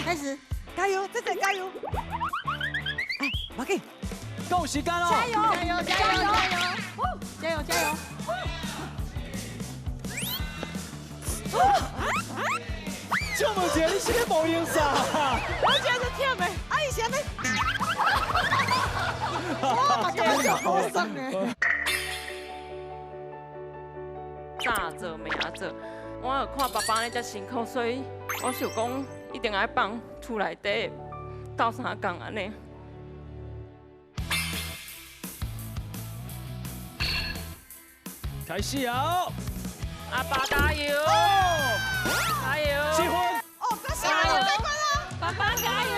开始，加油，再加油！哎，马给，够时间哦！加油，加油，加油，加油，加油！这么热，你是咧无用啥？我觉得忝的，啊，以前呢？哇，感觉好爽的。早做命做，我有看爸爸咧遮辛苦，所以我想讲一定爱帮厝内底斗相共安尼。开始啊！阿爸加油！加油！结婚！哦，恭喜加油你，再关了。爸爸加油！